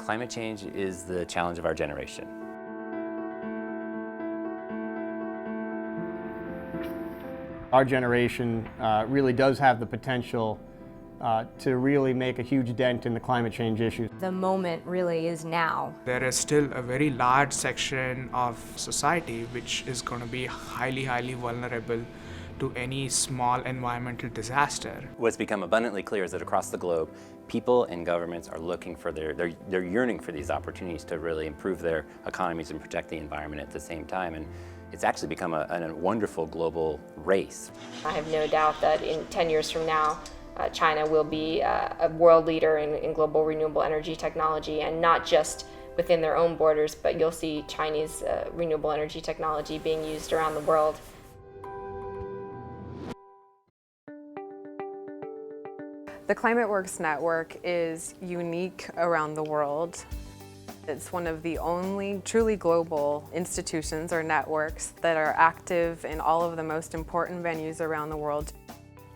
Climate change is the challenge of our generation. Our generation really does have the potential to really make a huge dent in the climate change issues. The moment really is now. There is still a very large section of society which is going to be highly vulnerable to any small environmental disaster. What's become abundantly clear is that across the globe, people and governments are looking for they're yearning for these opportunities to really improve their economies and protect the environment at the same time. And it's actually become a wonderful global race. I have no doubt that in 10 years from now, China will be a world leader in global renewable energy technology, and not just within their own borders, but you'll see Chinese renewable energy technology being used around the world. The ClimateWorks network is unique around the world. It's one of the only truly global institutions or networks that are active in all of the most important venues around the world.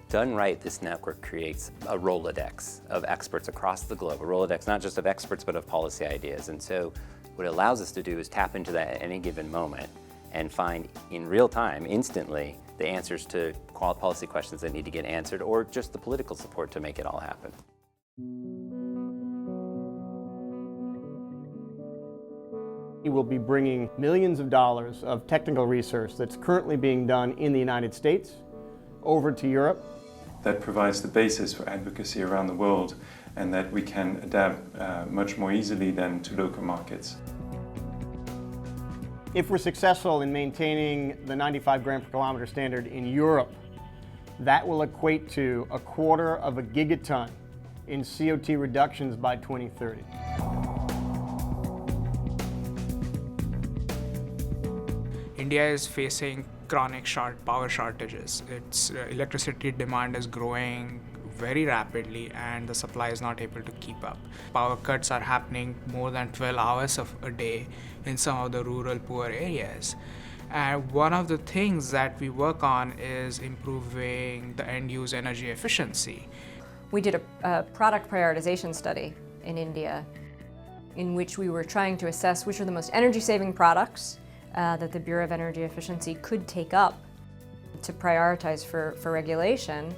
Done right, this network creates a Rolodex of experts across the globe, a Rolodex not just of experts but of policy ideas. And so what it allows us to do is tap into that at any given moment and find in real time, instantly, the answers to policy questions that need to get answered, or just the political support to make it all happen. We will be bringing millions of dollars of technical research that's currently being done in the United States over to Europe. That provides the basis for advocacy around the world, and that we can adapt much more easily than to local markets. If we're successful in maintaining the 95 gram per kilometer standard in Europe, that will equate to 1/4 of a gigaton in CO2 reductions by 2030. India is facing chronic power shortages. Its electricity demand is growing very rapidly and the supply is not able to keep up. Power cuts are happening more than 12 hours of a day in some of the rural poor areas. And one of the things that we work on is improving the end-use energy efficiency. We did a product prioritization study in India in which we were trying to assess which are the most energy-saving products that the Bureau of Energy Efficiency could take up to prioritize for regulation.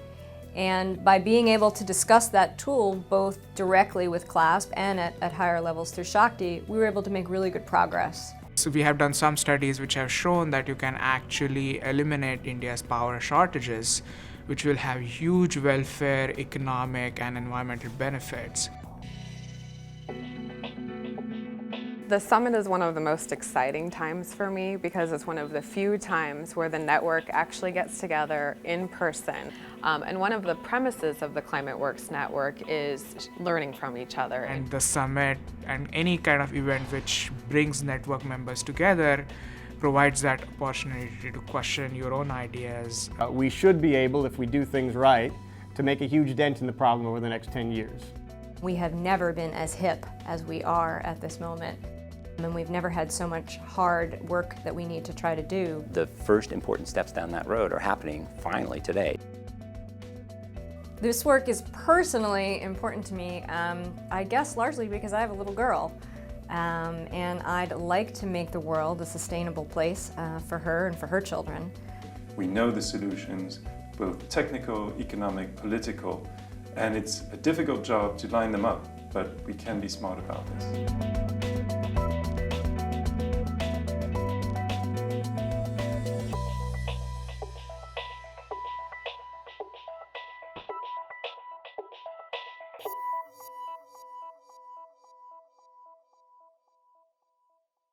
And by being able to discuss that tool both directly with CLASP and at higher levels through Shakti, we were able to make really good progress. So we have done some studies which have shown that you can actually eliminate India's power shortages, which will have huge welfare, economic and environmental benefits. The summit is one of the most exciting times for me because it's one of the few times where the network actually gets together in person. And one of the premises of the ClimateWorks network is learning from each other. And the summit and any kind of event which brings network members together provides that opportunity to question your own ideas. We should be able, if we do things right, to make a huge dent in the problem over the next 10 years. We have never been as hip as we are at this moment. And we've never had so much hard work that we need to try to do. The first important steps down that road are happening finally today. This work is personally important to me, I guess largely because I have a little girl. And I'd like to make the world a sustainable place for her and for her children. We know the solutions, both technical, economic, political, and it's a difficult job to line them up, but we can be smart about this.